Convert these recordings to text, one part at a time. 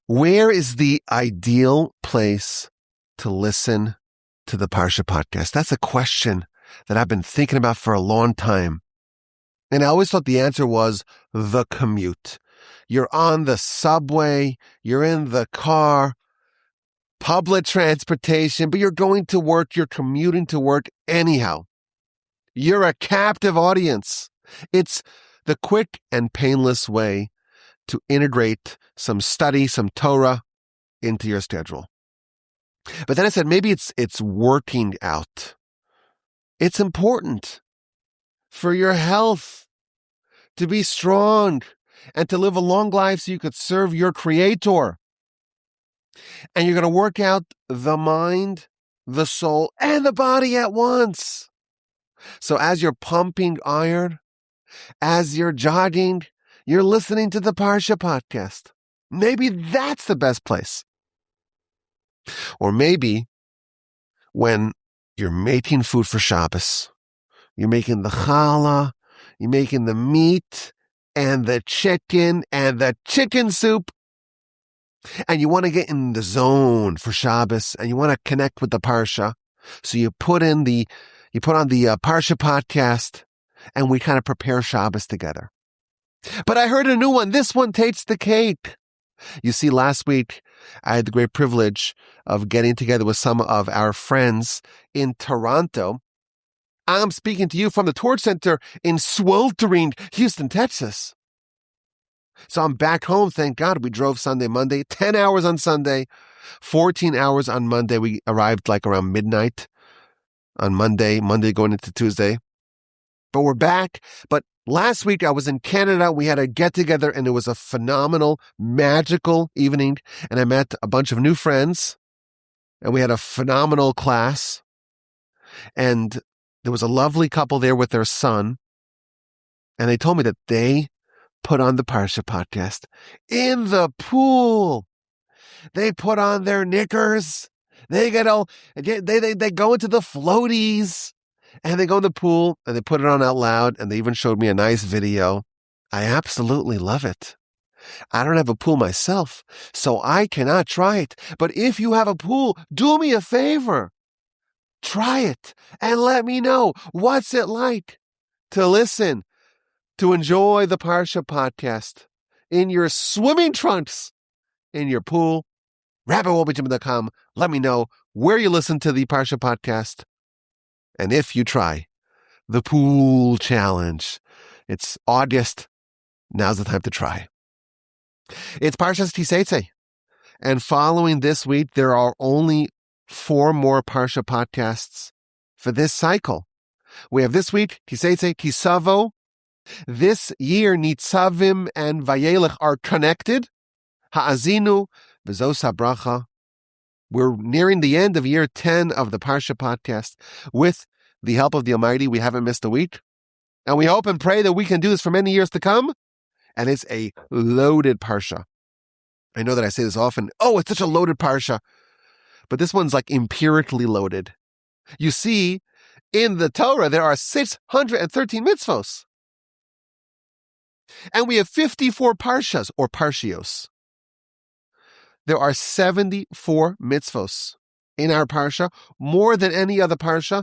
Where is the ideal place to listen to the Parsha podcast? That's a question that I've been thinking about for a long time. And I always thought the answer was the commute. You're on the subway, you're in the car, public transportation, but you're going to work, you're commuting to work anyhow. You're a captive audience. It's the quick and painless way to integrate some study, some Torah into your schedule. But then I said, maybe it's working out. It's important for your health to be strong and to live a long life so you could serve your Creator. And you're going to work out the mind, the soul, and the body at once. So as you're pumping iron, as you're jogging, you're listening to the Parsha podcast. Maybe that's the best place. Or maybe when you're making food for Shabbos, you're making the challah, you're making the meat and the chicken soup, and you want to get in the zone for Shabbos and you want to connect with the Parsha. So you put on the Parsha podcast and we kind of prepare Shabbos together. But I heard a new one. This one takes the cake. You see, last week, I had the great privilege of getting together with some of our friends in Toronto. I'm speaking to you from the Torch Center in sweltering Houston, Texas. So I'm back home, thank God. We drove Sunday, Monday, 10 hours on Sunday, 14 hours on Monday. We arrived like around midnight on Monday going into Tuesday. But we're back. But last week I was in Canada. We had a get-together and it was a phenomenal, magical evening. And I met a bunch of new friends and we had a phenomenal class. And there was a lovely couple there with their son. And they told me that they put on the Parsha podcast in the pool. They put on their knickers. They go into the floaties. And they go in the pool and they put it on out loud and they even showed me a nice video. I absolutely love it. I don't have a pool myself, so I cannot try it. But if you have a pool, do me a favor. Try it and let me know what's it like to listen, to enjoy the Parsha podcast in your swimming trunks, in your pool. RabbiWolbeJim.com. Let me know where you listen to the Parsha podcast. And if you try the pool challenge, it's August. Now's the time to try. It's Parsha's Seitzei. And following this week, there are only 4 more Parsha podcasts for this cycle. We have this week, Seitzei, Kisavo. This year, Nitzavim and Vayelech are connected. Ha'azinu, V'zos HaBracha. We're nearing the end of year 10 of the Parsha podcast. With the help of the Almighty, we haven't missed a week. And we hope and pray that we can do this for many years to come. And it's a loaded Parsha. I know that I say this often. Oh, it's such a loaded Parsha. But this one's like empirically loaded. You see, in the Torah, there are 613 mitzvos. And we have 54 Parshas, or Parshios. There are 74 mitzvos in our Parsha, more than any other Parsha.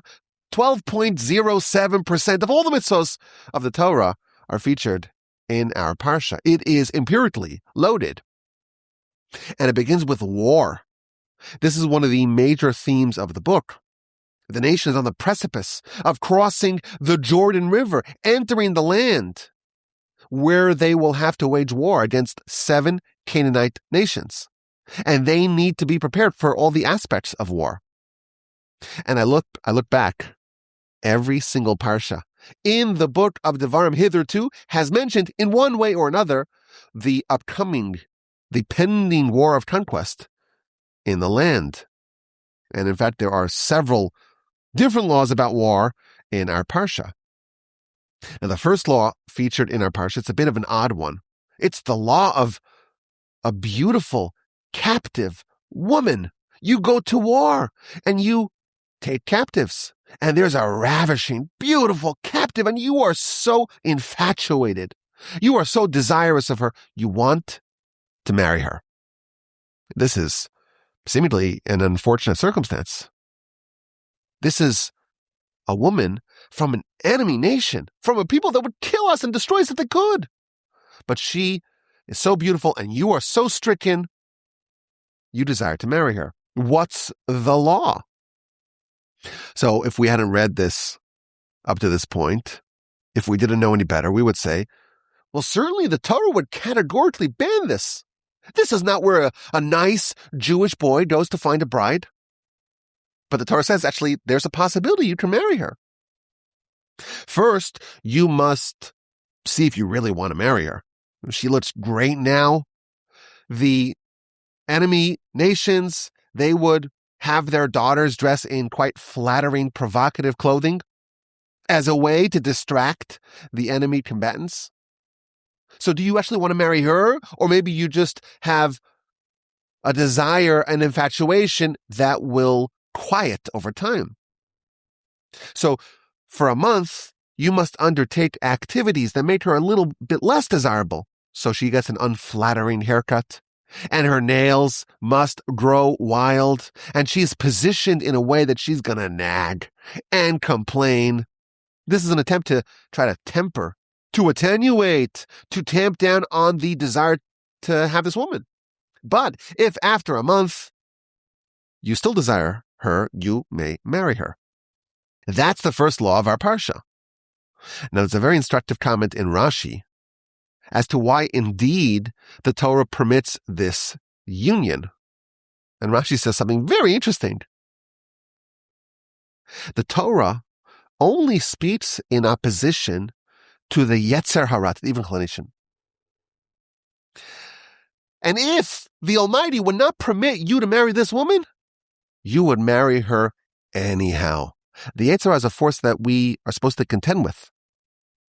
12.07% of all the mitzvos of the Torah are featured in our Parsha. It is empirically loaded. And it begins with war. This is one of the major themes of the book. The nation is on the precipice of crossing the Jordan River, entering the land where they will have to wage war against 7 Canaanite nations. And they need to be prepared for all the aspects of war. And I look back. Every single Parsha in the book of Devarim hitherto has mentioned in one way or another the pending war of conquest in the land. And in fact, there are several different laws about war in our Parsha. Now, the first law featured in our Parsha, it's a bit of an odd one. It's the law of a beautiful, captive woman. You go to war and you take captives. And there's a ravishing, beautiful captive, and you are so infatuated. You are so desirous of her. You want to marry her. This is seemingly an unfortunate circumstance. This is a woman from an enemy nation, from a people that would kill us and destroy us if they could. But she is so beautiful and you are so stricken, you desire to marry her. What's the law? So if we hadn't read this up to this point, if we didn't know any better, we would say, well, certainly the Torah would categorically ban this. This is not where a nice Jewish boy goes to find a bride. But the Torah says, actually, there's a possibility you can marry her. First, you must see if you really want to marry her. She looks great now. The enemy nations, they would have their daughters dress in quite flattering, provocative clothing as a way to distract the enemy combatants. So do you actually want to marry her? Or maybe you just have a desire, an infatuation that will quiet over time. So for a month, you must undertake activities that make her a little bit less desirable. So she gets an unflattering haircut, and her nails must grow wild, and she's positioned in a way that she's going to nag and complain. This is an attempt to try to temper, to attenuate, to tamp down on the desire to have this woman. But if after a month you still desire her, you may marry her. That's the first law of our Parsha. Now, there's a very instructive comment in Rashi as to why indeed the Torah permits this union. And Rashi says something very interesting. The Torah only speaks in opposition to the Yetzer Hara, the evil inclination. And if the Almighty would not permit you to marry this woman, you would marry her anyhow. The Yetzer Hara is a force that we are supposed to contend with.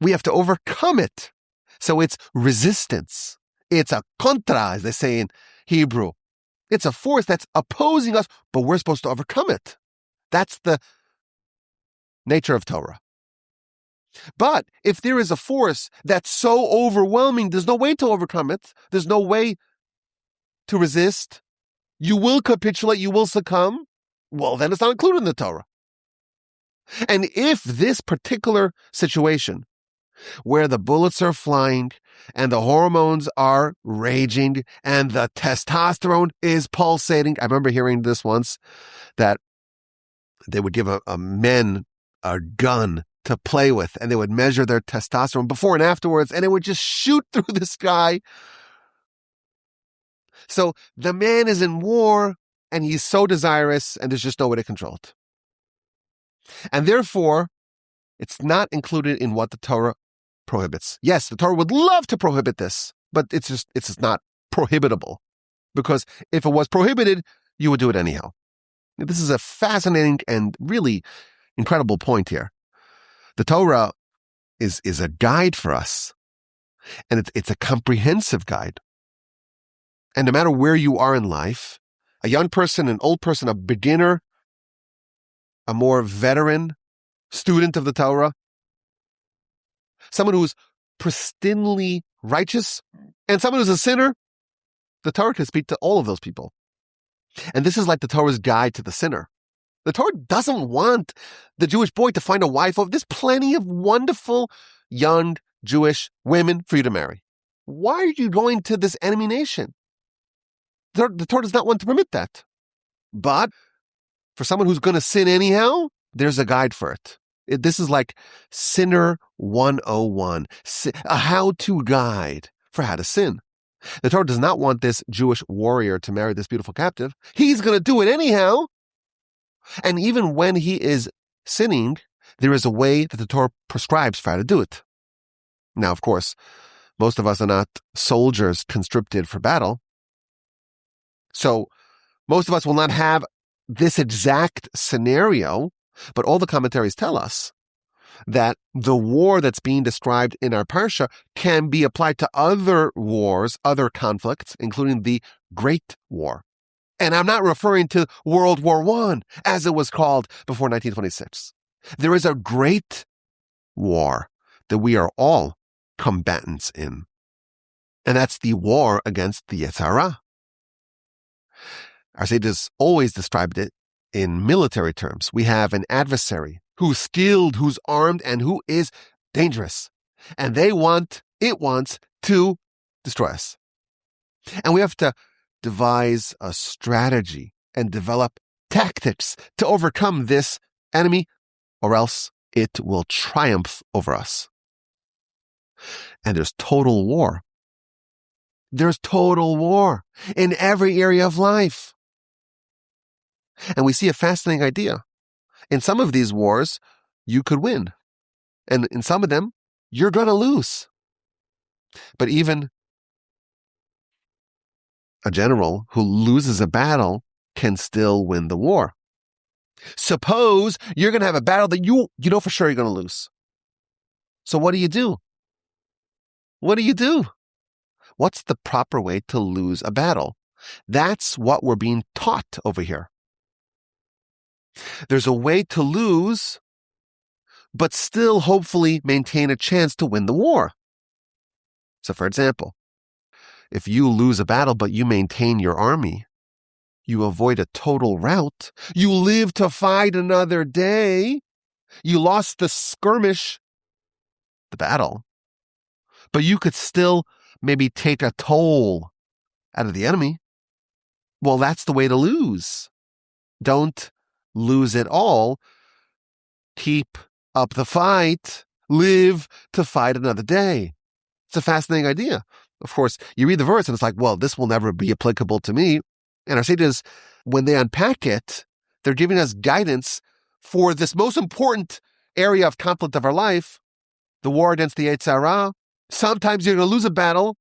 We have to overcome it. So it's resistance. It's a contra, as they say in Hebrew. It's a force that's opposing us, but we're supposed to overcome it. That's the nature of Torah. But if there is a force that's so overwhelming, there's no way to overcome it. There's no way to resist. You will capitulate, you will succumb. Well, then it's not included in the Torah. And if this particular situation, where the bullets are flying and the hormones are raging and the testosterone is pulsating. I remember hearing this once, that they would give a men a gun to play with and they would measure their testosterone before and afterwards and it would just shoot through the sky. So the man is in war and he's so desirous and there's just no way to control it. And therefore, it's not included in what the Torah prohibits. Yes, the Torah would love to prohibit this, but it's just not prohibitable. Because if it was prohibited, you would do it anyhow. This is a fascinating and really incredible point here. The Torah is a guide for us, and it's a comprehensive guide. And no matter where you are in life, a young person, an old person, a beginner, a more veteran student of the Torah, someone who's pristinely righteous, and someone who's a sinner, the Torah can speak to all of those people. And this is like the Torah's guide to the sinner. The Torah doesn't want the Jewish boy to find a wife. There's plenty of wonderful young Jewish women for you to marry. Why are you going to this enemy nation? The Torah does not want to permit that. But for someone who's going to sin anyhow, there's a guide for it. This is like Sinner 101, a how-to guide for how to sin. The Torah does not want this Jewish warrior to marry this beautiful captive. He's going to do it anyhow. And even when he is sinning, there is a way that the Torah prescribes for how to do it. Now, of course, most of us are not soldiers conscripted for battle. So most of us will not have this exact scenario, but all the commentaries tell us that the war that's being described in our Parsha can be applied to other wars, other conflicts, including the Great War. And I'm not referring to World War I, as it was called before 1926. There is a great war that we are all combatants in. And that's the war against the Yetzer Hara. Our sages always described it in military terms. We have an adversary who's skilled, who's armed, and who is dangerous. And it wants to destroy us. And we have to devise a strategy and develop tactics to overcome this enemy, or else it will triumph over us. And there's total war. There's total war in every area of life. And we see a fascinating idea. In some of these wars, you could win. And in some of them, you're going to lose. But even a general who loses a battle can still win the war. Suppose you're going to have a battle that you know for sure you're going to lose. So what do you do? What do you do? What's the proper way to lose a battle? That's what we're being taught over here. There's a way to lose, but still hopefully maintain a chance to win the war. So for example, if you lose a battle but you maintain your army, you avoid a total rout, you live to fight another day, you lost the skirmish, the battle, but you could still maybe take a toll out of the enemy. Well, that's the way to lose. Don't lose it all. Keep up the fight. Live to fight another day. It's a fascinating idea. Of course, you read the verse and it's like, well, this will never be applicable to me. And our sages, when they unpack it, they're giving us guidance for this most important area of conflict of our life, the war against the Seitzei. Sometimes you're going to lose a battle.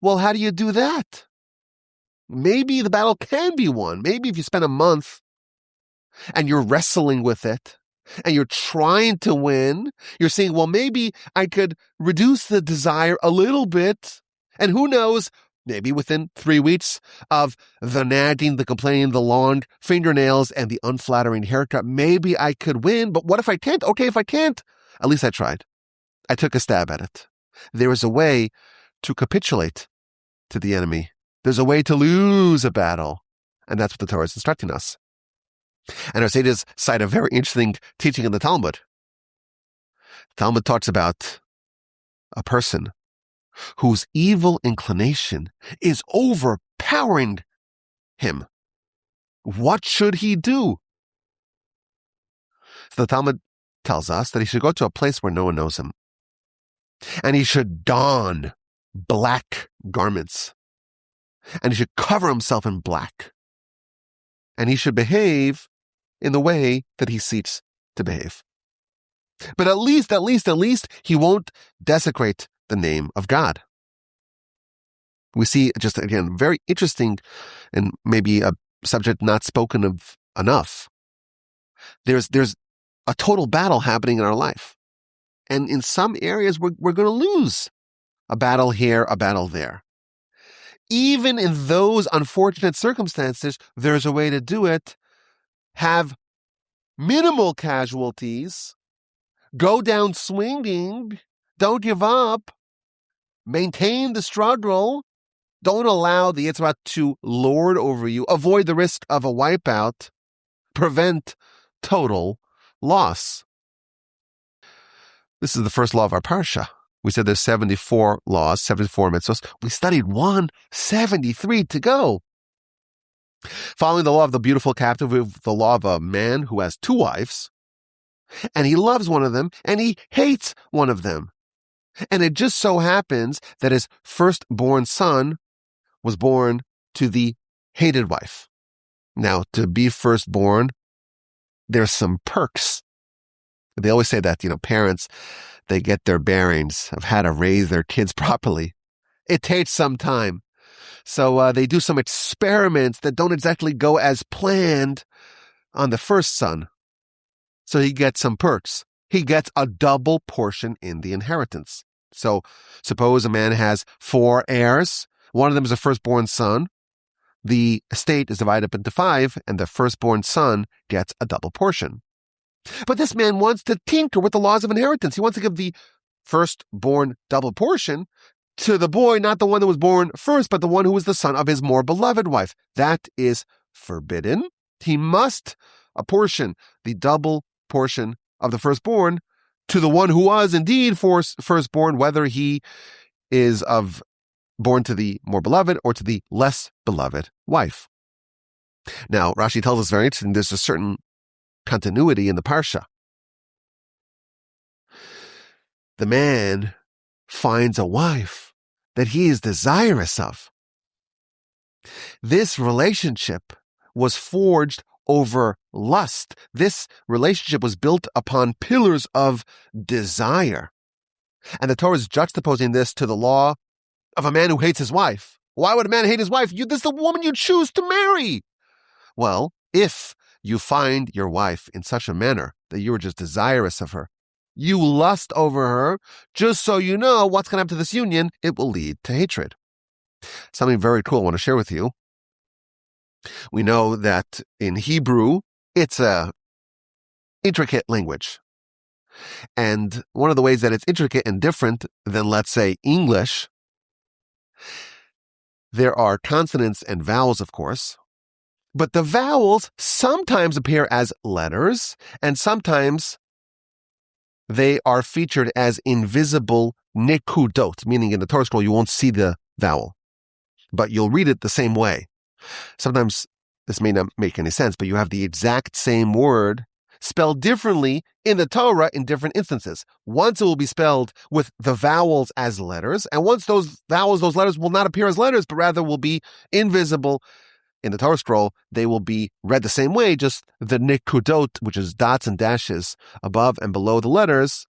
Well, how do you do that? Maybe the battle can be won. Maybe if you spend a month and you're wrestling with it and you're trying to win, you're saying, well, maybe I could reduce the desire a little bit. And who knows, maybe within 3 weeks of the nagging, the complaining, the long fingernails, and the unflattering haircut, maybe I could win. But what if I can't? Okay, if I can't, at least I tried. I took a stab at it. There is a way to capitulate to the enemy. There's a way to lose a battle. And that's what the Torah is instructing us. And our sages cite a very interesting teaching in the Talmud. The Talmud talks about a person whose evil inclination is overpowering him. What should he do? So the Talmud tells us that he should go to a place where no one knows him. And he should don black garments. And he should cover himself in black. And he should behave in the way that he seeks to behave. But at least, he won't desecrate the name of God. We see just, again, very interesting and maybe a subject not spoken of enough. There's a total battle happening in our life. And in some areas, we're going to lose a battle here, a battle there. Even in those unfortunate circumstances, there's a way to do it. Have minimal casualties. Go down swinging. Don't give up. Maintain the struggle. Don't allow the Yitzhak to lord over you. Avoid the risk of a wipeout. Prevent total loss. This is the first law of our Parsha. We said there's 74 laws, 74 mitzvahs. We studied 173 to go. Following the law of the beautiful captive, we have the law of a man who has 2 wives, and he loves one of them, and he hates one of them. And it just so happens that his firstborn son was born to the hated wife. Now, to be firstborn, there's some perks. They always say that, parents, they get their bearings of how to raise their kids properly. It takes some time. So they do some experiments that don't exactly go as planned on the first son. So he gets some perks. He gets a double portion in the inheritance. So suppose a man has 4 heirs. One of them is a firstborn son. The estate is divided up into 5, and the firstborn son gets a double portion. But this man wants to tinker with the laws of inheritance. He wants to give the firstborn double portion to the boy, not the one that was born first, but the one who was the son of his more beloved wife. That is forbidden, he must apportion the double portion of the firstborn to the one who was indeed firstborn, whether he is born to the more beloved or to the less beloved wife. Now, Rashi tells us very interesting, there's a certain continuity in the Parsha. The man finds a wife that he is desirous of. This relationship was forged over lust. This relationship was built upon pillars of desire. And the Torah is juxtaposing this to the law of a man who hates his wife. Why would a man hate his wife? This is the woman you choose to marry. Well, if you find your wife in such a manner that you are just desirous of her, you lust over her, just so you know what's going to happen to this union, it will lead to hatred. Something very cool I want to share with you. We know that in Hebrew, it's a intricate language. And one of the ways that it's intricate and different than, let's say, English, there are consonants and vowels, of course, but the vowels sometimes appear as letters, and sometimes they are featured as invisible nekudot, meaning in the Torah scroll you won't see the vowel, but you'll read it the same way. Sometimes this may not make any sense, but you have the exact same word spelled differently in the Torah in different instances. Once it will be spelled with the vowels as letters, and once those letters will not appear as letters, but rather will be invisible in the Torah scroll, they will be read the same way, just the nekudot, which is dots and dashes above and below the letters,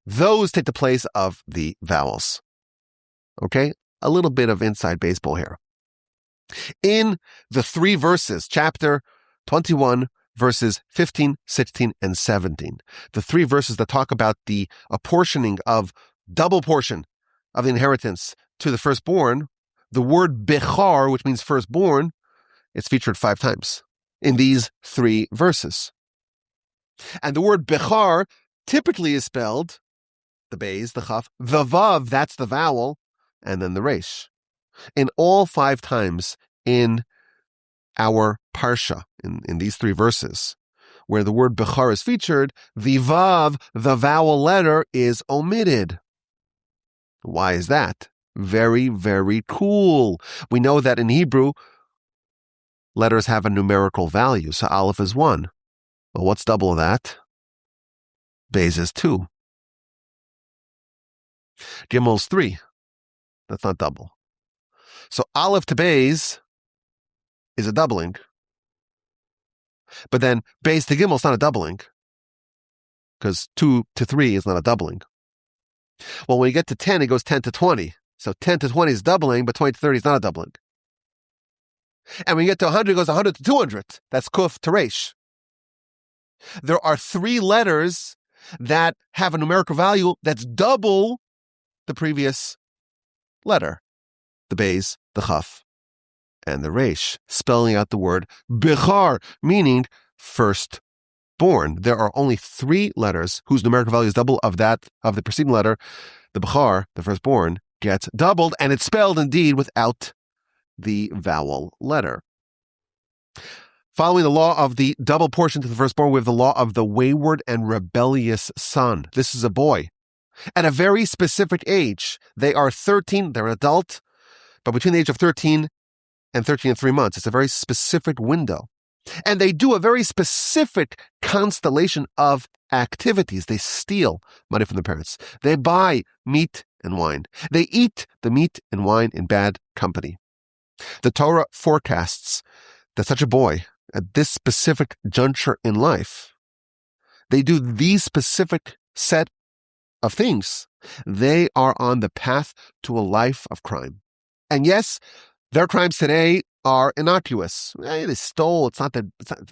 those take the place of the vowels. Okay? A little bit of inside baseball here. In the 3 verses, chapter 21, verses 15, 16, and 17, the 3 verses that talk about the apportioning of double portion of the inheritance to the firstborn, the word bechar, which means firstborn, is featured 5 times in these 3 verses. And the word bechar typically is spelled the beis, the chaf, the vav, that's the vowel, and then the resh. In all 5 times in our Parsha, in these 3 verses, where the word bechar is featured, the vav, the vowel letter, is omitted. Why is that? Very, very cool. We know that in Hebrew, letters have a numerical value. So Aleph is 1. Well, what's double of that? Beis is 2. Gimel's 3. That's not double. So Aleph to Beis is a doubling. But then Beis to Gimel is not a doubling, because 2 to 3 is not a doubling. Well, when you get to 10, it goes 10 to 20. So 10 to 20 is doubling, but 20 to 30 is not a doubling. And when you get to 100, it goes 100 to 200. That's kuf to resh. There are 3 letters that have a numerical value that's double the previous letter. The beis, the chaf, and the resh, spelling out the word bechar, meaning firstborn. There are only 3 letters whose numerical value is double of that of the preceding letter. The bechar, the firstborn, gets doubled, and it's spelled indeed without the vowel letter. Following the law of the double portion to the firstborn, we have the law of the wayward and rebellious son. This is a boy. At a very specific age, they are 13, they're an adult, but between the age of 13 and 13 and 3 months, it's a very specific window. And they do a very specific constellation of activities. They steal money from their parents. They buy meat and wine. They eat the meat and wine in bad company. The Torah forecasts that such a boy, at this specific juncture in life, they do these specific set of things. They are on the path to a life of crime. And yes, their crimes today are innocuous. They stole.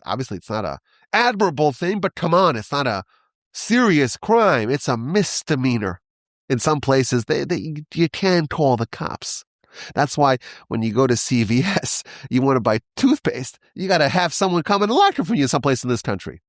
Obviously, it's not a admirable thing, but come on, it's not a serious crime. It's a misdemeanor. In some places, you can call the cops. That's why when you go to CVS, you want to buy toothpaste, you got to have someone come and lock it for you someplace in this country.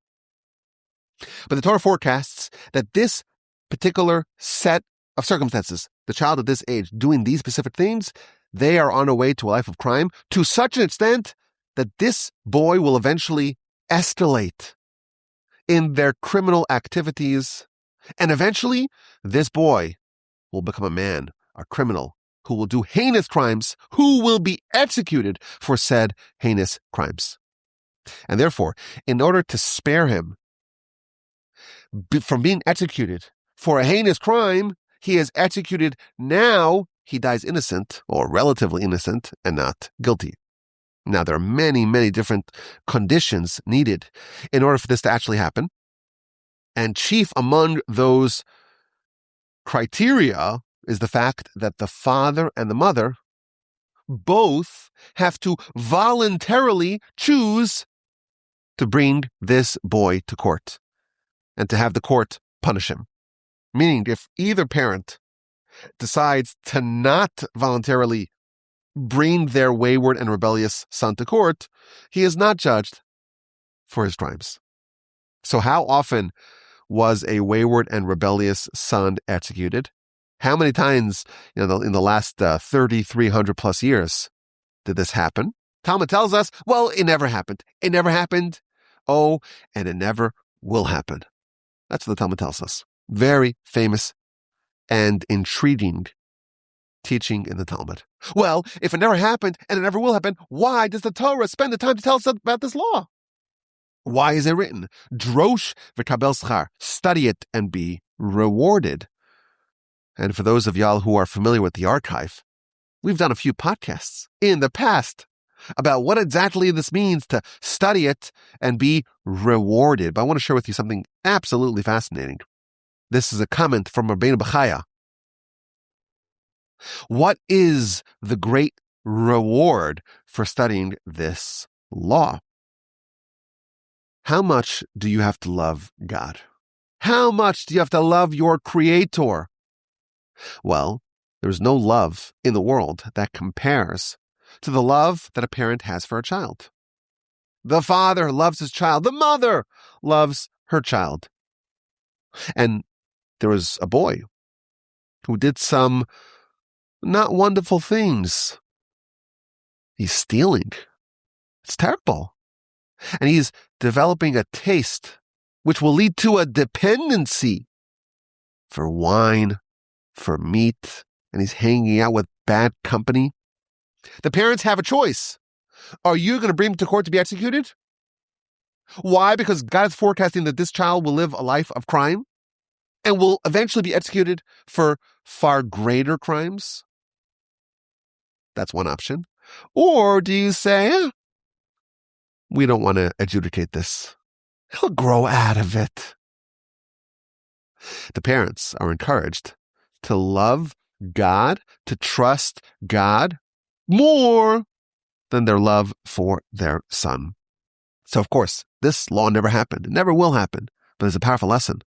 But the Torah forecasts that this particular set of circumstances, the child at this age doing these specific things, they are on a way to a life of crime to such an extent that this boy will eventually escalate in their criminal activities, and eventually this boy will become a man, a criminal, who will do heinous crimes, who will be executed for said heinous crimes. And therefore, in order to spare him from being executed for a heinous crime, he is executed now. He dies innocent, or relatively innocent, and not guilty. Now, there are many, many different conditions needed in order for this to actually happen. And chief among those criteria is the fact that the father and the mother both have to voluntarily choose to bring this boy to court and to have the court punish him. Meaning, if either parent decides to not voluntarily bring their wayward and rebellious son to court, he is not judged for his crimes. So how often was a wayward and rebellious son executed? How many times in the last 3,300 plus years did this happen? Talmud tells us, well, it never happened. It never happened. Oh, and it never will happen. That's what the Talmud tells us. Very famous and intriguing teaching in the Talmud. Well, if it never happened and it never will happen, why does the Torah spend the time to tell us about this law? Why is it written? Drosh v'kabel schar. Study it and be rewarded. And for those of y'all who are familiar with the archive, we've done a few podcasts in the past about what exactly this means to study it and be rewarded. But I want to share with you something absolutely fascinating. This is a comment from Rabbeinu Bechaya. What is the great reward for studying this law? How much do you have to love God? How much do you have to love your Creator? Well, there's no love in the world that compares to the love that a parent has for a child. The father loves his child. The mother loves her child. And there was a boy who did some not wonderful things. He's stealing. It's terrible. And he's developing a taste which will lead to a dependency for wine, for meat, and he's hanging out with bad company. The parents have a choice. Are you going to bring him to court to be executed? Why? Because God is forecasting that this child will live a life of crime and will eventually be executed for far greater crimes. That's one option. Or do you say, we don't want to adjudicate this. He'll grow out of it. The parents are encouraged to love God, to trust God more than their love for their son. So, of course, this law never happened. It never will happen. But there's a powerful lesson.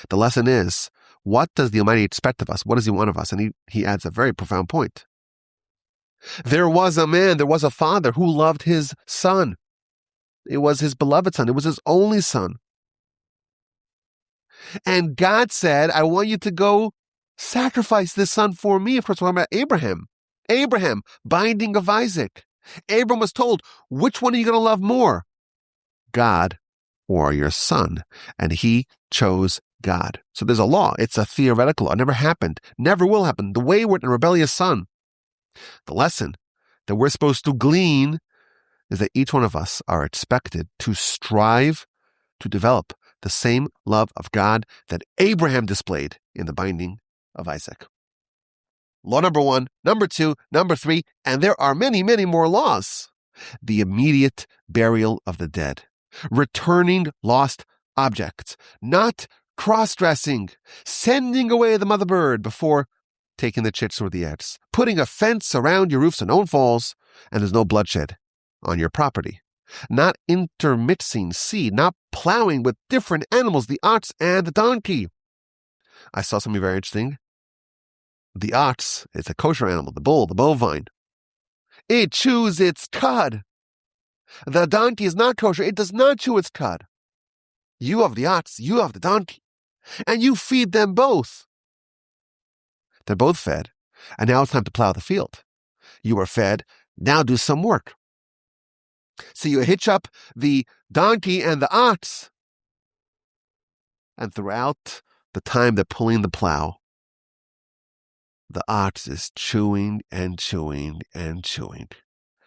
The lesson is, what does the Almighty expect of us? What does He want of us? And he adds a very profound point. There was a man, there was a father who loved his son. It was his beloved son. It was his only son. And God said, I want you to go sacrifice this son for me. Of course, we're talking about Abraham. Abraham, binding of Isaac. Abram was told, which one are you going to love more? God or your son? And he chose God. So there's a law. It's a theoretical law. It never happened. Never will happen. The wayward and rebellious son. The lesson that we're supposed to glean is that each one of us are expected to strive to develop the same love of God that Abraham displayed in the binding of Isaac. Law number 1, number 2, number 3, and there are many, many more laws. The immediate burial of the dead, returning lost objects, not cross-dressing, sending away the mother bird before taking the chicks or the eggs, putting a fence around your roof so no one falls and there's no bloodshed on your property, not intermixing seed, not plowing with different animals, the ox and the donkey. I saw something very interesting. The ox is a kosher animal, the bull, the bovine. It chews its cud. The donkey is not kosher. It does not chew its cud. You have the ox, you have the donkey, and you feed them both. They're both fed, and now it's time to plow the field. You are fed, now do some work. So you hitch up the donkey and the ox, and throughout the time they're pulling the plow, the ox is chewing and chewing and chewing.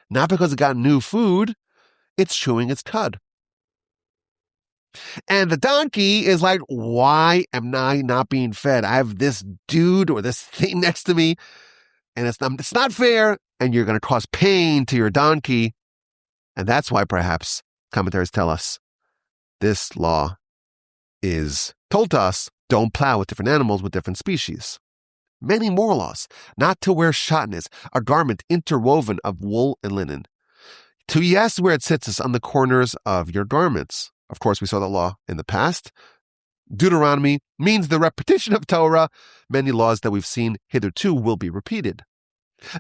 Not because it got new food, it's chewing its cud. And the donkey is like, why am I not being fed? I have this dude or this thing next to me, and it's not fair, and you're going to cause pain to your donkey. And that's why perhaps commentaries tell us this law is told to us, don't plow with different animals with different species. Many more laws, not to wear shatnez, a garment interwoven of wool and linen. To yes, where it sits on the corners of your garments. Of course, we saw that law in the past. Deuteronomy means the repetition of Torah. Many laws that we've seen hitherto will be repeated.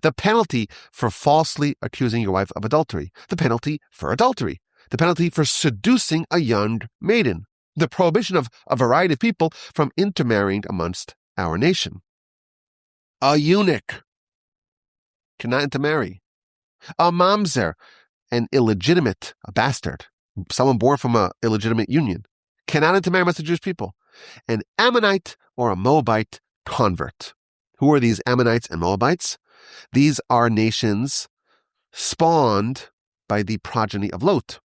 The penalty for falsely accusing your wife of adultery. The penalty for adultery. The penalty for seducing a young maiden. The prohibition of a variety of people from intermarrying amongst our nation. A eunuch cannot intermarry. A mamzer, an illegitimate, a bastard, someone born from an illegitimate union, cannot intermarry amongst the Jewish people. An Ammonite or a Moabite convert. Who are these Ammonites and Moabites? These are nations spawned by the progeny of Lot.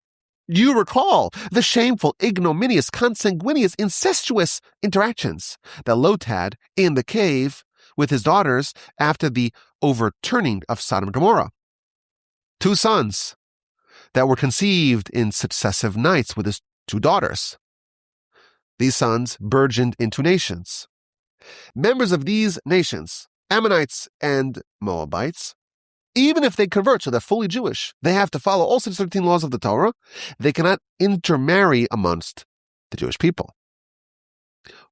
You recall the shameful, ignominious, consanguineous, incestuous interactions that Lot had in the cave with his daughters after the overturning of Sodom and Gomorrah. 2 sons that were conceived in successive nights with his 2 daughters. These sons burgeoned into nations. Members of these nations, Ammonites and Moabites, even if they convert, so they're fully Jewish, they have to follow all 613 laws of the Torah. They cannot intermarry amongst the Jewish people.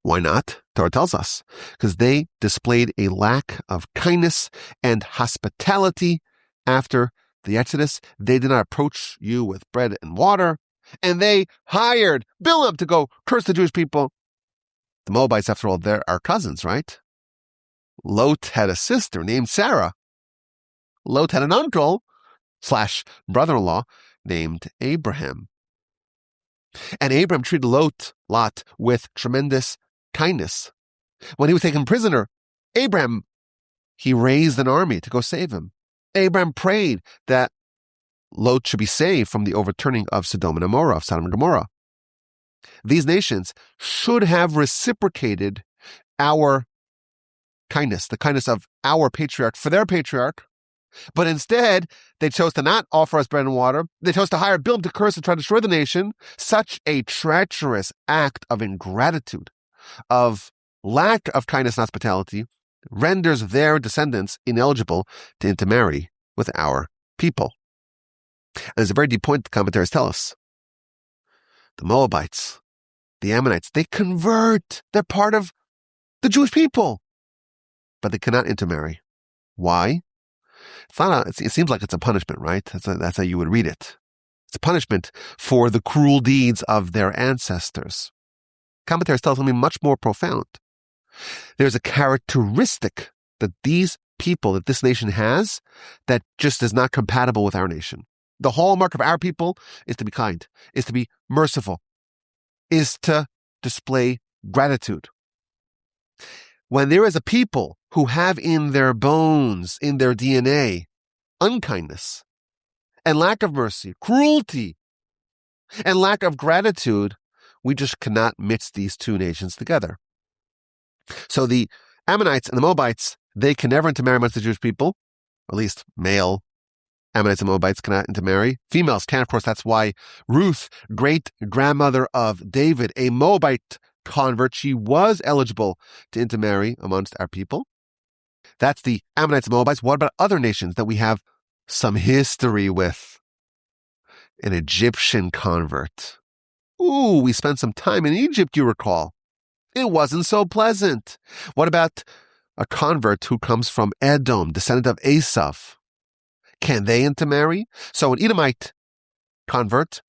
Why not? Torah tells us. Because they displayed a lack of kindness and hospitality after the Exodus. They did not approach you with bread and water. And they hired Bilam to go curse the Jewish people. The Moabites, after all, they're our cousins, right? Lot had a sister named Sarah. Lot had an uncle / brother-in-law named Abraham. And Abraham treated Lot with tremendous kindness. When he was taken prisoner, Abraham, he raised an army to go save him. Abraham prayed that Lot should be saved from the overturning of Sodom and Gomorrah. These nations should have reciprocated our kindness, the kindness of our patriarch for their patriarch, but instead they chose to not offer us bread and water. They chose to hire Bilam to curse and try to destroy the nation. Such a treacherous act of ingratitude, of lack of kindness and hospitality, renders their descendants ineligible to intermarry with our people. And there's a very deep point the commentaries tell us. The Moabites, the Ammonites, they convert. They're part of the Jewish people. But they cannot intermarry. Why? It seems like it's a punishment, right? That's how you would read it. It's a punishment for the cruel deeds of their ancestors. Commentaries tell something much more profound. There's a characteristic that these people, that this nation has, that just is not compatible with our nation. The hallmark of our people is to be kind, is to be merciful, is to display gratitude. When there is a people who have in their bones, in their DNA, unkindness and lack of mercy, cruelty and lack of gratitude, we just cannot mix these 2 nations together. So the Ammonites and the Moabites, they can never intermarry amongst the Jewish people, or at least male Ammonites and Moabites cannot intermarry. Females can, of course. That's why Ruth, great-grandmother of David, a Moabite convert, she was eligible to intermarry amongst our people. That's the Ammonites and Moabites. What about other nations that we have some history with? An Egyptian convert. Ooh, we spent some time in Egypt, you recall. It wasn't so pleasant. What about a convert who comes from Edom, descendant of Esau? Can they intermarry? So an Edomite convert,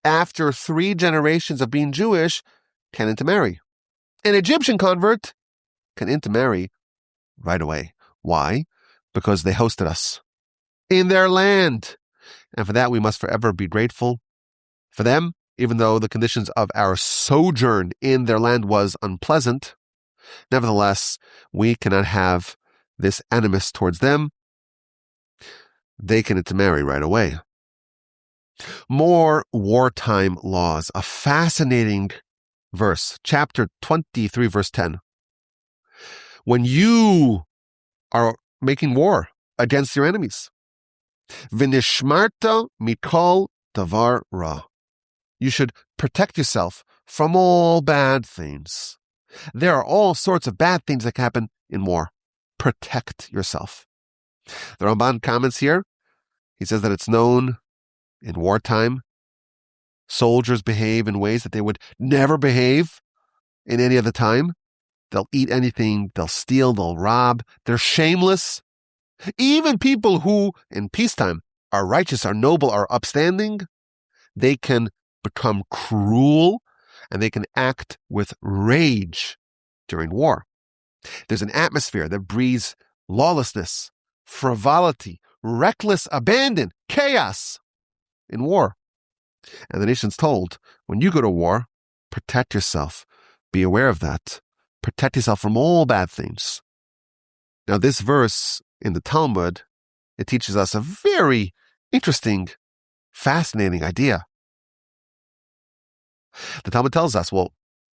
after 3 generations of being Jewish, can intermarry. An Egyptian convert can intermarry right away. Why? Because they hosted us in their land. and for that we must forever be grateful. For them, even though the conditions of our sojourn in their land was unpleasant, nevertheless, we cannot have this animus towards them. They can intermarry right away. More wartime laws. A fascinating verse, chapter 23, verse 10. When you are making war against your enemies, v'nishmarta mikol davar ra. You should protect yourself from all bad things. There are all sorts of bad things that can happen in war. Protect yourself. The Ramban comments here. He says that it's known in wartime, soldiers behave in ways that they would never behave in any other time. They'll eat anything, they'll steal, they'll rob. They're shameless. Even people who, in peacetime, are righteous, are noble, are upstanding, they can become cruel and they can act with rage during war. There's an atmosphere that breeds lawlessness, frivolity, reckless abandon, chaos in war. And the nation's told, when you go to war, protect yourself. Be aware of that. Protect yourself from all bad things. Now, this verse in the Talmud, it teaches us a very interesting, fascinating idea. The Talmud tells us, well,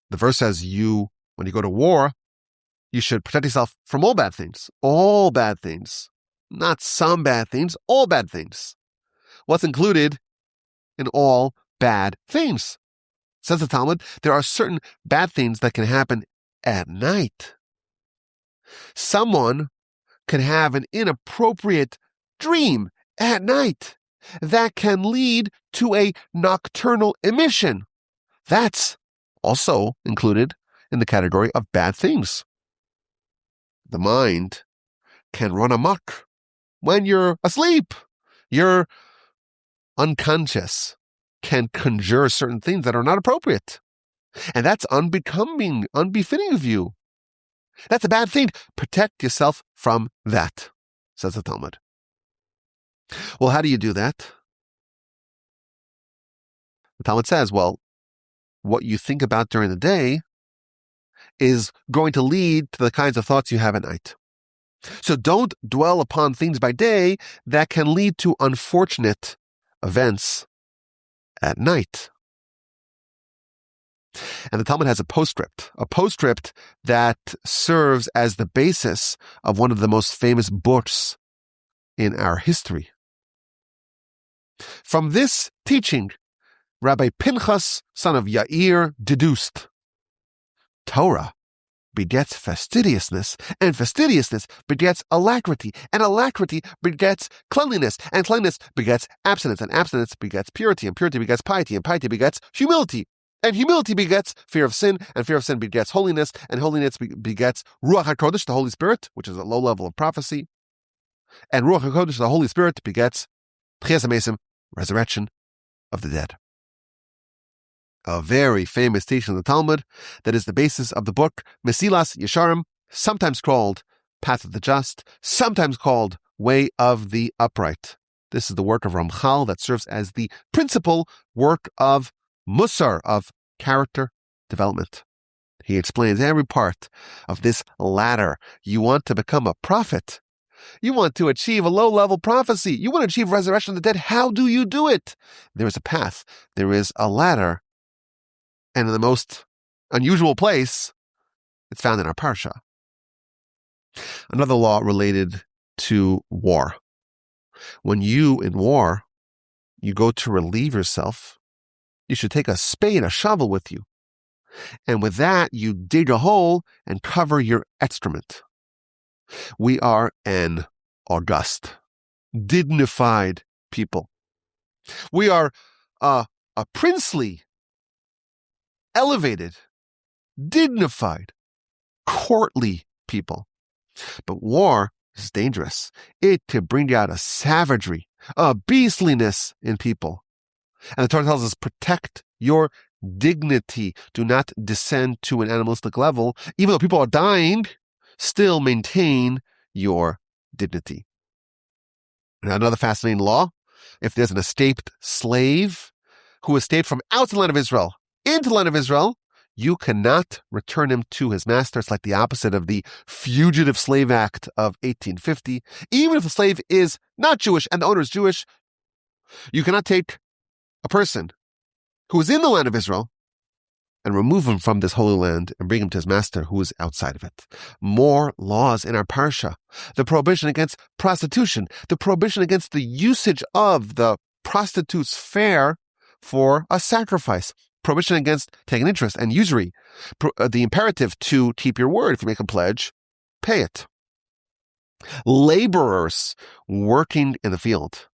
the verse says when you go to war, you should protect yourself from all bad things. All bad things. Not some bad things, all bad things. What's included in all bad things? Says the Talmud, there are certain bad things that can happen at night. Someone can have an inappropriate dream at night that can lead to a nocturnal emission. That's also included in the category of bad things. The mind can run amok when you're asleep. Your unconscious can conjure certain things that are not appropriate. And that's unbefitting of you. That's a bad thing. Protect yourself from that, says the Talmud. Well, how do you do that? The Talmud says, well, what you think about during the day is going to lead to the kinds of thoughts you have at night. So don't dwell upon things by day that can lead to unfortunate events at night. And the Talmud has a postscript that serves as the basis of one of the most famous books in our history. From this teaching, Rabbi Pinchas, son of Yair, deduced, Torah begets fastidiousness, and fastidiousness begets alacrity, and alacrity begets cleanliness, and cleanliness begets abstinence, and abstinence begets purity, and purity begets piety, and piety begets humility, and humility begets fear of sin, and fear of sin begets holiness, and holiness begets Ruach HaKodesh, the Holy Spirit, which is a low level of prophecy, and Ruach HaKodesh, the Holy Spirit, begets Tchias HaMesim, resurrection of the dead. A very famous teaching of the Talmud that is the basis of the book Mesilas Yesharim, sometimes called Path of the Just, sometimes called Way of the Upright. This is the work of Ramchal that serves as the principal work of Musar, of character development. He explains every part of this ladder. You want to become a prophet. You want to achieve a low-level prophecy. You want to achieve resurrection of the dead. How do you do it? There is a path. There is a ladder. And in the most unusual place, it's found in our Parsha. Another law related to war. When you, in war, you go to relieve yourself, you should take a spade, a shovel with you. And with that, you dig a hole and cover your excrement. We are an august, dignified people. We are a princely, elevated, dignified, courtly people. But war is dangerous. It can bring out a savagery, a beastliness in people. And the Torah tells us, protect your dignity. Do not descend to an animalistic level. Even though people are dying, still maintain your dignity. And another fascinating law If there's an escaped slave who escaped from outside the land of Israel into the land of Israel, you cannot return him to his master. It's like the opposite of the Fugitive Slave Act of 1850. Even if the slave is not Jewish and the owner is Jewish, you cannot take a person who is in the land of Israel and remove him from this holy land and bring him to his master who is outside of it. More laws in our Parsha. The prohibition against prostitution, the prohibition against the usage of the prostitute's fare for a sacrifice, prohibition against taking interest and usury, the imperative to keep your word. If you make a pledge, pay it. Laborers working in the field.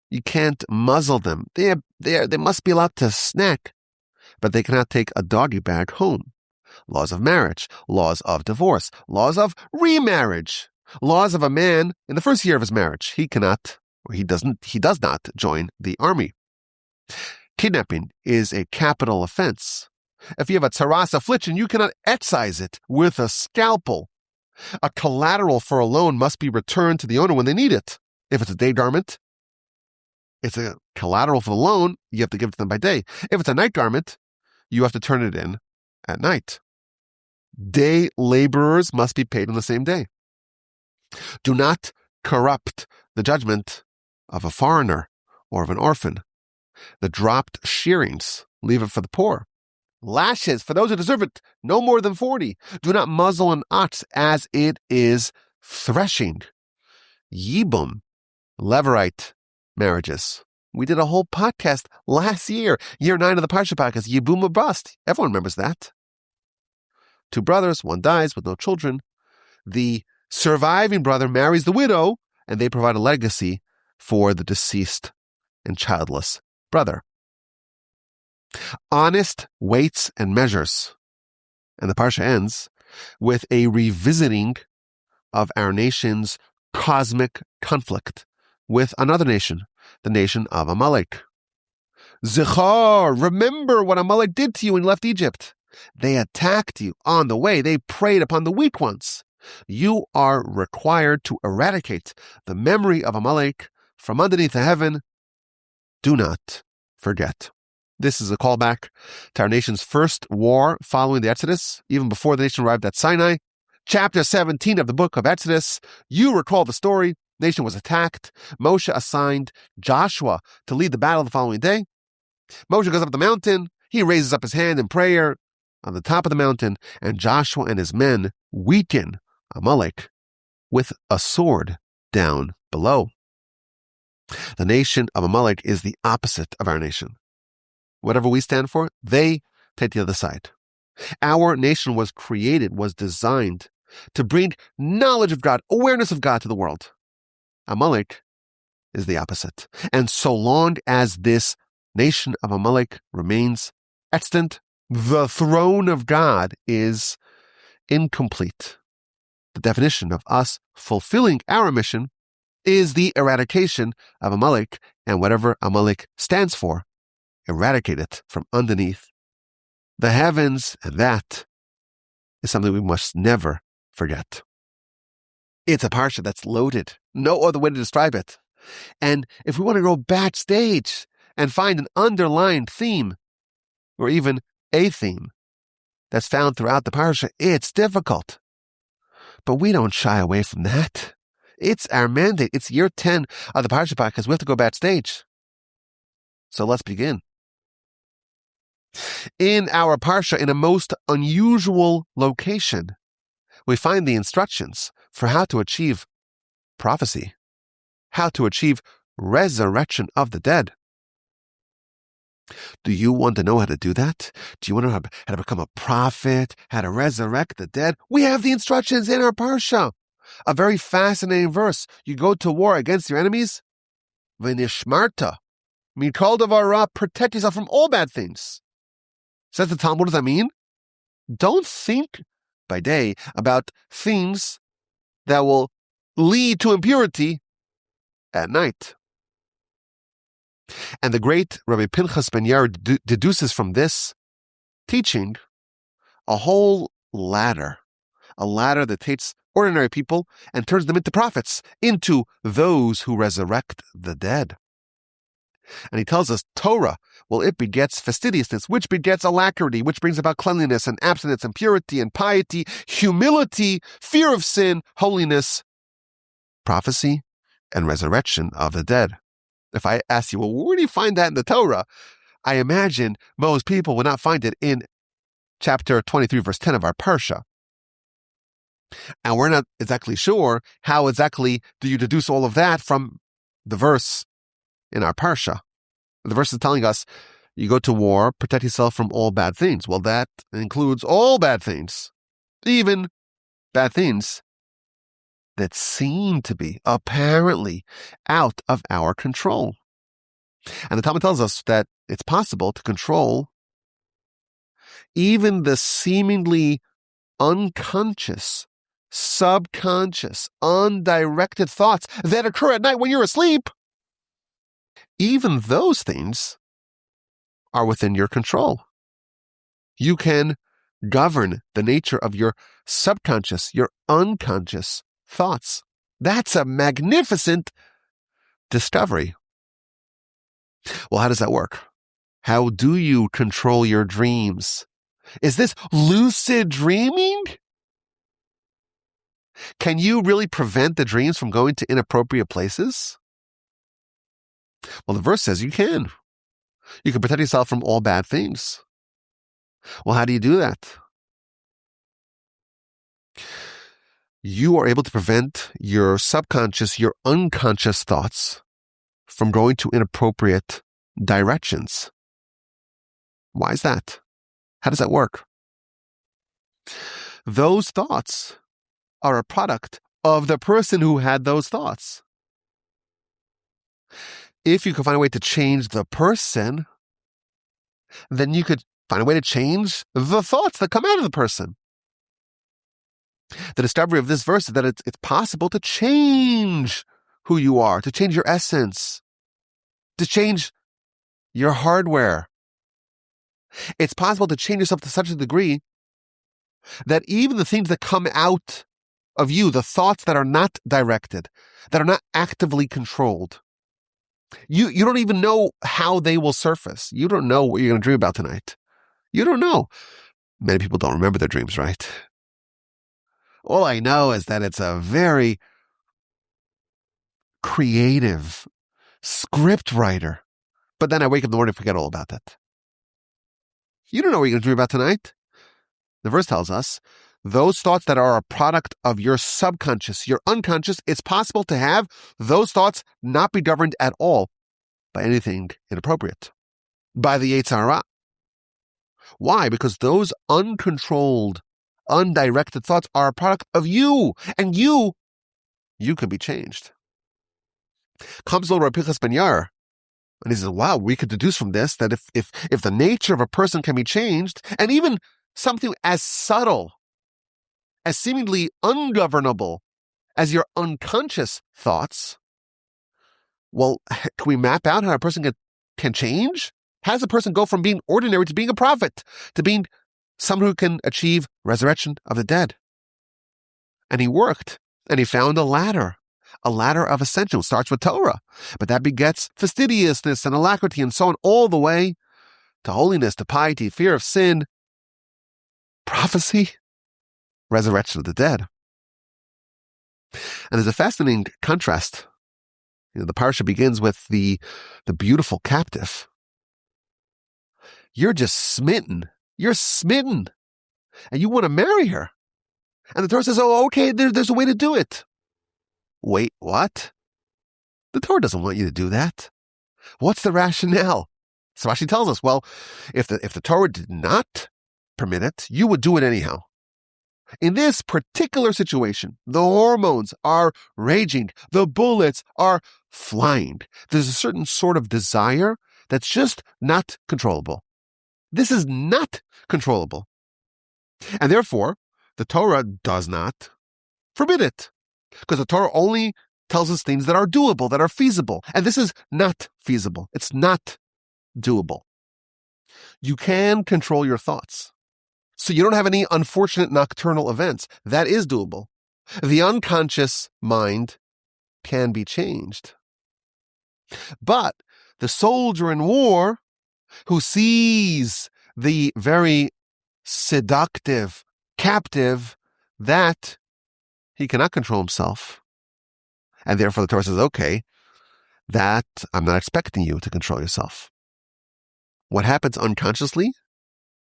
You can't muzzle them. They must be allowed to snack, but they cannot take a doggy bag home. Laws of marriage, laws of divorce, laws of remarriage, laws of a man in the first year of his marriage. He does not join the army. Kidnapping is a capital offense. If you have a tsaras affliction, you cannot excise it with a scalpel. A collateral for a loan must be returned to the owner when they need it. If it's a day garment, it's a collateral for the loan, you have to give it to them by day. If it's a night garment, you have to turn it in at night. Day laborers must be paid on the same day. Do not corrupt the judgment of a foreigner or of an orphan. The dropped shearings, leave it for the poor. Lashes, for those who deserve it, no more than 40. Do not muzzle an ox as it is threshing. Yibum, Levirate marriages. We did a whole podcast last year, year 9 of the Parsha podcast, Yibum or Bust. Everyone remembers that. 2 brothers, one dies with no children. The surviving brother marries the widow, and they provide a legacy for the deceased and childless brother. Honest weights and measures. And the Parsha ends with a revisiting of our nation's cosmic conflict with another nation, the nation of Amalek. Zechar, remember what Amalek did to you when you left Egypt. They attacked you on the way. They preyed upon the weak ones. You are required to eradicate the memory of Amalek from underneath the heaven. Do not forget. This is a callback to our nation's first war following the Exodus, even before the nation arrived at Sinai. Chapter 17 of the book of Exodus. You recall the story. The nation was attacked. Moshe assigned Joshua to lead the battle the following day. Moshe goes up the mountain. He raises up his hand in prayer on the top of the mountain, and Joshua and his men weaken Amalek with a sword down below. The nation of Amalek is the opposite of our nation. Whatever we stand for, they take the other side. Our nation was designed to bring knowledge of God, awareness of God to the world. Amalek is the opposite. And so long as this nation of Amalek remains extant, the throne of God is incomplete. The definition of us fulfilling our mission is the eradication of Amalek, and whatever Amalek stands for, eradicate it from underneath the heavens, and that is something we must never forget. It's a parsha that's loaded. No other way to describe it. And if we want to go backstage and find an underlying theme, or even a theme that's found throughout the parsha, it's difficult. But we don't shy away from that. It's our mandate. It's year 10 of the Parsha podcast. We have to go backstage. So let's begin. In our Parsha, in a most unusual location, we find the instructions for how to achieve prophecy, how to achieve resurrection of the dead. Do you want to know how to do that? Do you want to know how to become a prophet, how to resurrect the dead? We have the instructions in our Parsha. A very fascinating verse. You go to war against your enemies. V'nishmarta. Mikol davar ra, protect yourself from all bad things. Says the Talmud, what does that mean? Don't think by day about things that will lead to impurity at night. And the great Rabbi Pinchas ben Yair deduces from this teaching a whole ladder, a ladder that takes ordinary people and turns them into prophets, into those who resurrect the dead. And he tells us Torah, well, it begets fastidiousness, which begets alacrity, which brings about cleanliness and abstinence and purity and piety, humility, fear of sin, holiness, prophecy, and resurrection of the dead. If I ask you, well, where do you find that in the Torah? I imagine most people would not find it in chapter 23, verse 10 of our Parsha. And we're not exactly sure how exactly do you deduce all of that from the verse in our Parsha. The verse is telling us, you go to war, protect yourself from all bad things. Well, that includes all bad things, even bad things that seem to be apparently out of our control. And the Talmud tells us that it's possible to control even the seemingly unconscious, subconscious, undirected thoughts that occur at night when you're asleep. Even those things are within your control. You can govern the nature of your subconscious, your unconscious thoughts. That's a magnificent discovery. Well, how does that work? How do you control your dreams? Is this lucid dreaming? Can you really prevent the dreams from going to inappropriate places? Well, the verse says you can. You can protect yourself from all bad things. Well, how do you do that? You are able to prevent your subconscious, your unconscious thoughts from going to inappropriate directions. Why is that? How does that work? Those thoughts are a product of the person who had those thoughts. If you can find a way to change the person, then you could find a way to change the thoughts that come out of the person. The discovery of this verse is that it's possible to change who you are, to change your essence, to change your hardware. It's possible to change yourself to such a degree that even the things that come out of you, the thoughts that are not directed, that are not actively controlled, you don't even know how they will surface. You don't know what you're going to dream about tonight. You don't know. Many people don't remember their dreams, right? All I know is that it's a very creative script writer. But then I wake up in the morning and forget all about that. You don't know what you're going to dream about tonight. The verse tells us, those thoughts that are a product of your subconscious, your unconscious, it's possible to have those thoughts not be governed at all by anything inappropriate, by the Yetzer Hara. Why? Because those uncontrolled, undirected thoughts are a product of you, and you can be changed. Comes little Rabbi Pinchas ben Yair, and he says, wow, we could deduce from this that if the nature of a person can be changed, and even something as subtle, as seemingly ungovernable as your unconscious thoughts, well, can we map out how a person can change? How does a person go from being ordinary to being a prophet, to being someone who can achieve resurrection of the dead? And he worked, and he found a ladder of ascension. It starts with Torah, but that begets fastidiousness and alacrity and so on, all the way to holiness, to piety, fear of sin, prophecy, resurrection of the dead. And there's a fascinating contrast. The Parsha begins with the beautiful captive. You're just smitten. You're smitten. And you want to marry her. And the Torah says, oh, okay, there's a way to do it. Wait, what? The Torah doesn't want you to do that. What's the rationale? So Rashi tells us, well, if the Torah did not permit it, you would do it anyhow. In this particular situation, the hormones are raging, the bullets are flying. There's a certain sort of desire that's just not controllable. This is not controllable. And therefore, the Torah does not forbid it. Because the Torah only tells us things that are doable, that are feasible. And this is not feasible. It's not doable. You can control your thoughts. So you don't have any unfortunate nocturnal events. That is doable. The unconscious mind can be changed. But the soldier in war who sees the very seductive captive, that he cannot control himself. And therefore the Torah says, okay, that I'm not expecting you to control yourself. What happens unconsciously,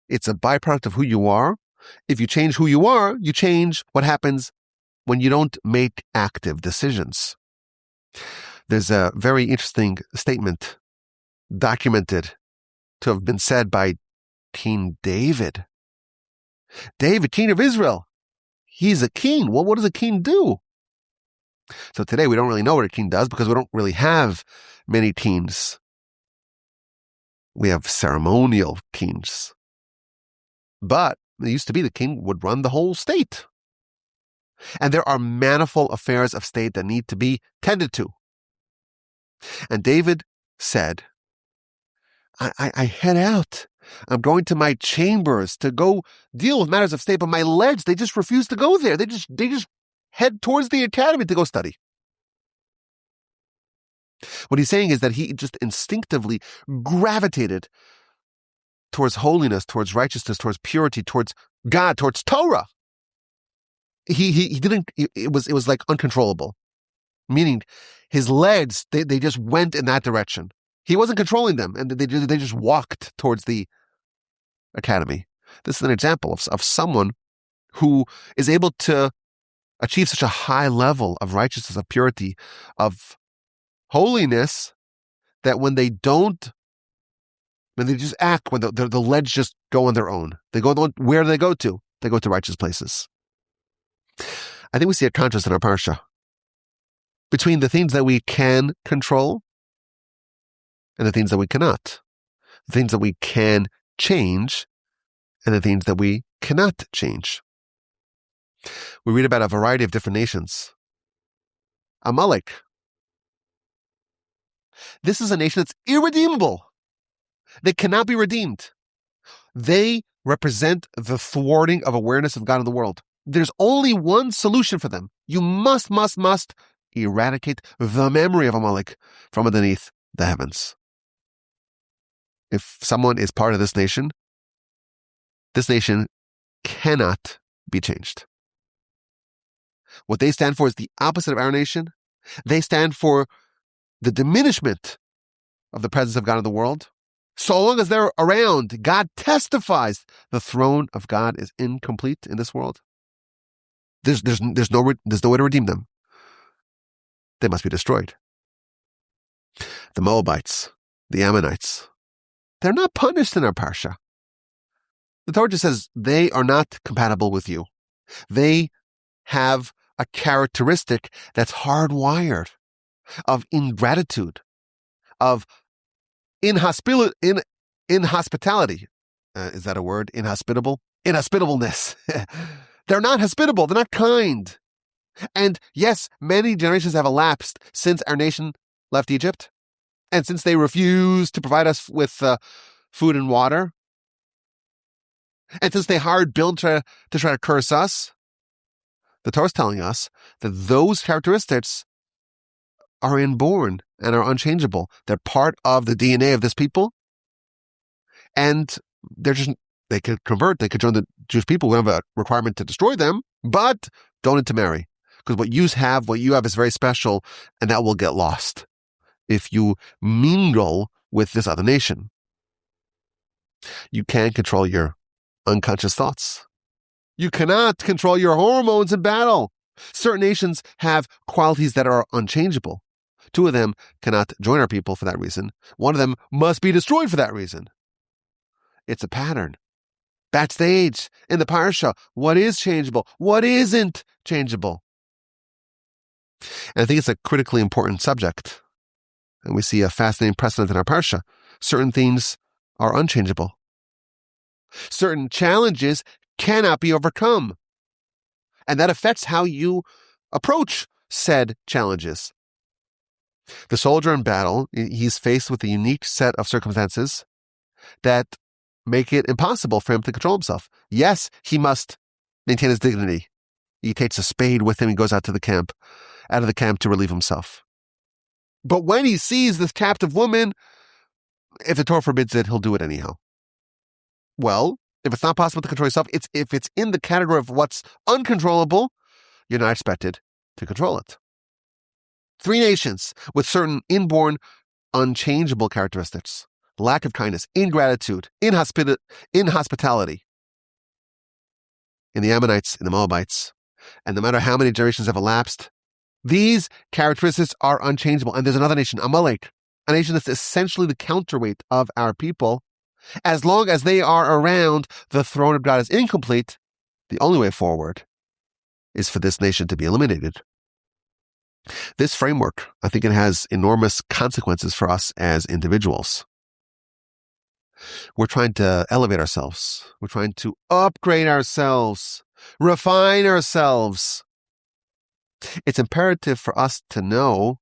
it's a byproduct of who you are. If you change who you are, you change what happens when you don't make active decisions. There's a very interesting statement documented to have been said by King David. David, king of Israel, he's a king. Well, what does a king do? So today we don't really know what a king does because we don't really have many kings. We have ceremonial kings. But it used to be the king would run the whole state. And there are manifold affairs of state that need to be tended to. And David said, I head out. I'm going to my chambers to go deal with matters of state, but my legs, they just refuse to go there. They just head towards the academy to go study. What he's saying is that he just instinctively gravitated towards holiness, towards righteousness, towards purity, towards God, towards Torah. He didn't, it was like uncontrollable. Meaning his legs, they just went in that direction. He wasn't controlling them, and they just walked towards the academy. This is an example of someone who is able to achieve such a high level of righteousness, of purity, of holiness, that when they just act, when the legs just go on their own. They go where do they go to? They go to righteous places. I think we see a contrast in our Parsha between the things that we can control and the things that we cannot. The things that we can change and the things that we cannot change. We read about a variety of different nations. Amalek. This is a nation that's irredeemable. They cannot be redeemed. They represent the thwarting of awareness of God in the world. There's only one solution for them. You must eradicate the memory of Amalek from underneath the heavens. If someone is part of this nation cannot be changed. What they stand for is the opposite of our nation. They stand for the diminishment of the presence of God in the world. So long as they're around, God testifies the throne of God is incomplete in this world. There's no way to redeem them. They must be destroyed. The Moabites, the Ammonites, they're not punished in our Parsha. The Torah just says they are not compatible with you. They have a characteristic that's hardwired of ingratitude, of inhospitality. Is that a word? Inhospitable? Inhospitableness. They're not hospitable. They're not kind. And yes, many generations have elapsed since our nation left Egypt, and since they refused to provide us with food and water, and since they hired Bill to try to curse us. The Torah is telling us that those characteristics are inborn and are unchangeable. They're part of the DNA of this people, and they could convert, they could join the Jewish people. We don't have a requirement to destroy them, but don't intermarry. Because what you have is very special, and that will get lost if you mingle with this other nation. You can't control your unconscious thoughts. You cannot control your hormones in battle. Certain nations have qualities that are unchangeable. Two of them cannot join our people for that reason. One of them must be destroyed for that reason. It's a pattern. Backstage, in the Parsha, what is changeable? What isn't changeable? And I think it's a critically important subject. And we see a fascinating precedent in our Parsha. Certain things are unchangeable. Certain challenges cannot be overcome. And that affects how you approach said challenges. The soldier in battle, he's faced with a unique set of circumstances that make it impossible for him to control himself. Yes, he must maintain his dignity. He takes a spade with him. He goes out of the camp to relieve himself. But when he sees this captive woman, if the Torah forbids it, he'll do it anyhow. Well, if it's not possible to control yourself, if it's in the category of what's uncontrollable, you're not expected to control it. 3 nations with certain inborn, unchangeable characteristics: lack of kindness, ingratitude, inhospitality. In the Ammonites, in the Moabites, and no matter how many generations have elapsed, these characteristics are unchangeable. And there's another nation, Amalek, a nation that's essentially the counterweight of our people. As long as they are around, the throne of God is incomplete. The only way forward is for this nation to be eliminated. This framework, I think it has enormous consequences for us as individuals. We're trying to elevate ourselves. We're trying to upgrade ourselves, refine ourselves. It's imperative for us to know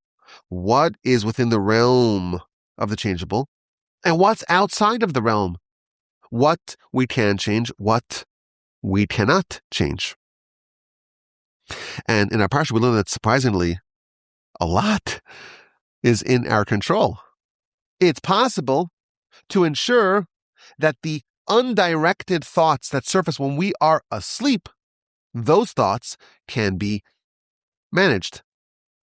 what is within the realm of the changeable and what's outside of the realm, what we can change, what we cannot change. And in our Parsha, we learn that surprisingly, a lot is in our control. It's possible to ensure that the undirected thoughts that surface when we are asleep, those thoughts can be managed.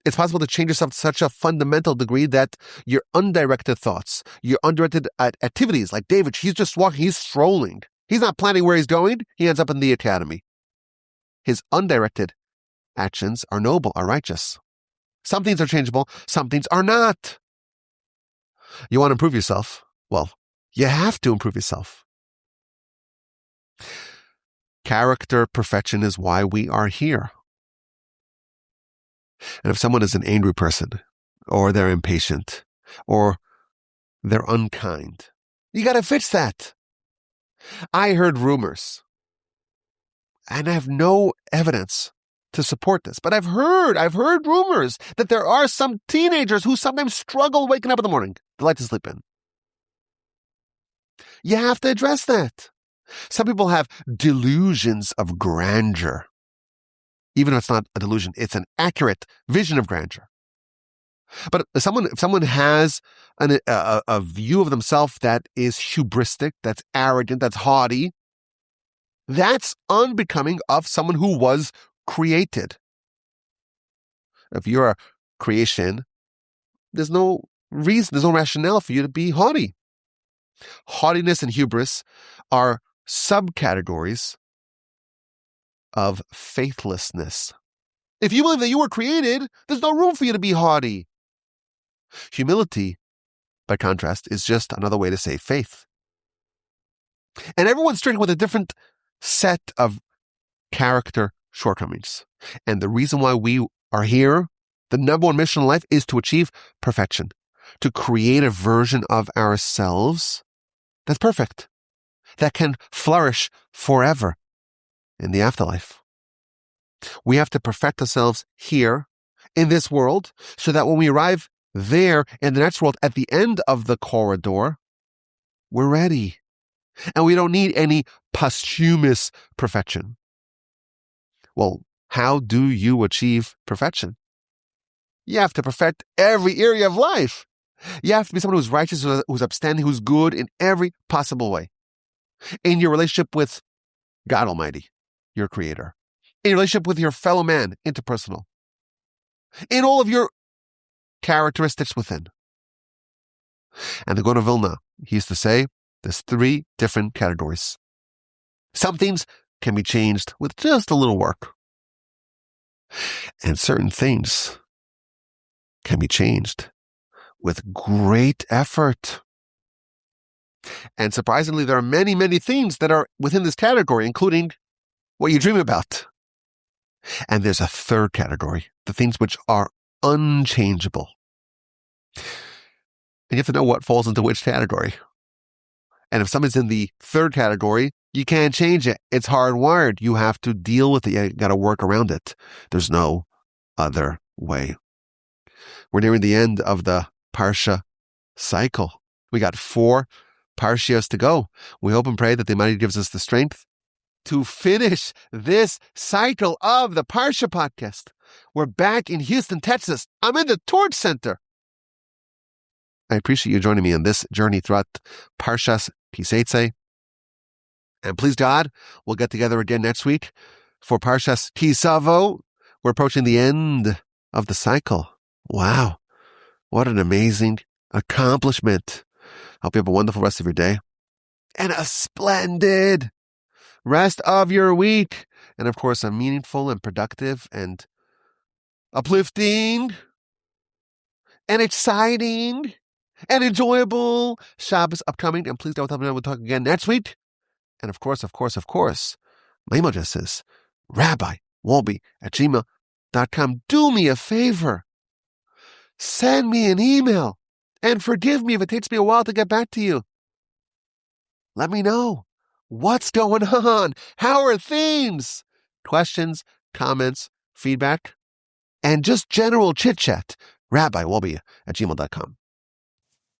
It's possible to change yourself to such a fundamental degree that your undirected thoughts, your undirected activities, like David, he's just walking, he's strolling. He's not planning where he's going. He ends up in the academy. His undirected actions are noble, are righteous. Some things are changeable, some things are not. You want to improve yourself? Well, you have to improve yourself. Character perfection is why we are here. And if someone is an angry person, or they're impatient, or they're unkind, you got to fix that. I heard rumors, and I have no evidence to support this, but I've heard rumors that there are some teenagers who sometimes struggle waking up in the morning. They like to sleep in. You have to address that. Some people have delusions of grandeur. Even if it's not a delusion, it's an accurate vision of grandeur. But if someone has a view of themselves that is hubristic, that's arrogant, that's haughty, that's unbecoming of someone who was created. If you're a creation, there's no reason, there's no rationale for you to be haughty. Haughtiness and hubris are subcategories of faithlessness. If you believe that you were created, there's no room for you to be haughty. Humility, by contrast, is just another way to say faith. And everyone's stricken with a different set of character shortcomings. And the reason why we are here, the number one mission in life, is to achieve perfection, to create a version of ourselves that's perfect, that can flourish forever in the afterlife. We have to perfect ourselves here in this world so that when we arrive there in the next world at the end of the corridor, we're ready. And we don't need any posthumous perfection. Well, how do you achieve perfection? You have to perfect every area of life. You have to be someone who's righteous, who's upstanding, who's good in every possible way. In your relationship with God Almighty, your Creator. In your relationship with your fellow man, interpersonal. In all of your characteristics within. And the Gaon of Vilna, he used to say, there's 3 different categories. Some things can be changed with just a little work. And certain things can be changed with great effort. And surprisingly, there are many, many things that are within this category, including what you dream about. And there's a third category, the things which are unchangeable. And you have to know what falls into which category. And if something's in the third category, you can't change it. It's hardwired. You have to deal with it. You got to work around it. There's no other way. We're nearing the end of the Parsha cycle. We got 4 Parshias to go. We hope and pray that the Almighty gives us the strength to finish this cycle of the Parsha podcast. We're back in Houston, Texas. I'm in the Torch Center. I appreciate you joining me on this journey throughout Parshas Seitzei. And please God, we'll get together again next week for Parshas Kisavo. We're approaching the end of the cycle. Wow. What an amazing accomplishment. Hope you have a wonderful rest of your day and a splendid rest of your week. And of course, a meaningful and productive and uplifting and exciting and enjoyable Shabbos upcoming. And please don't tell me we'll talk again next week. And of course, my email address is rabbiwolbe@gmail.com. Do me a favor. Send me an email and forgive me if it takes me a while to get back to you. Let me know what's going on. How are things? Questions, comments, feedback, and just general chit-chat. rabbiwolbe@gmail.com.